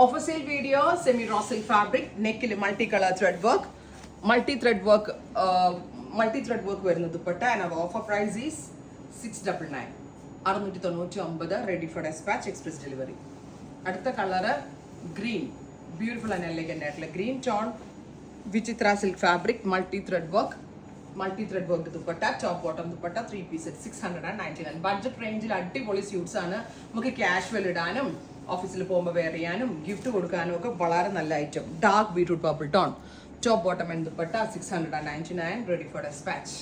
Offer sale video, semi-raw silk fabric, neck multicolor thread work, multi-thread work വരുന്ന dupatta and our offer price is 699. 699 ready for dispatch, express delivery. അടുത്ത colour green, beautiful and elegant ആയിട്ടുള്ള green tone വിചിത്ര silk fabric multi thread work dupatta, top bottom dupatta, 3 piece set 699. Budget റേഞ്ചിൽ അടിപൊളി suites ആണ്. നമുക്ക് casual ഇടാനും ഓഫീസിൽ പോകുമ്പോൾ വെയർ ചെയ്യാനും ഗിഫ്റ്റ് കൊടുക്കാനും ഒക്കെ വളരെ നല്ല item. Dark beetroot purple tone, top bottom and dupatta 699, ready for dispatch.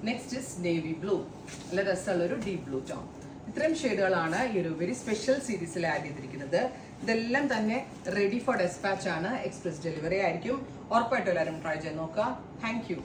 Next is navy blue, നല്ല രസമുള്ളൊരു ഡീപ് ബ്ലൂ ടോൺ. ഇത്രയും ഷെയ്ഡുകളാണ് ഈ ഒരു വെരി സ്പെഷ്യൽ സീരീസിൽ ആഡ് ചെയ്തിരിക്കുന്നത്. ഇതെല്ലാം തന്നെ റെഡി ഫോർ ഡെസ്പാച്ച് ആണ്, എക്സ്പ്രസ് ഡെലിവറി ആയിരിക്കും. ഉറപ്പായിട്ടും എല്ലാവരും ട്രൈ ചെയ്ത് നോക്കുക. Thank you.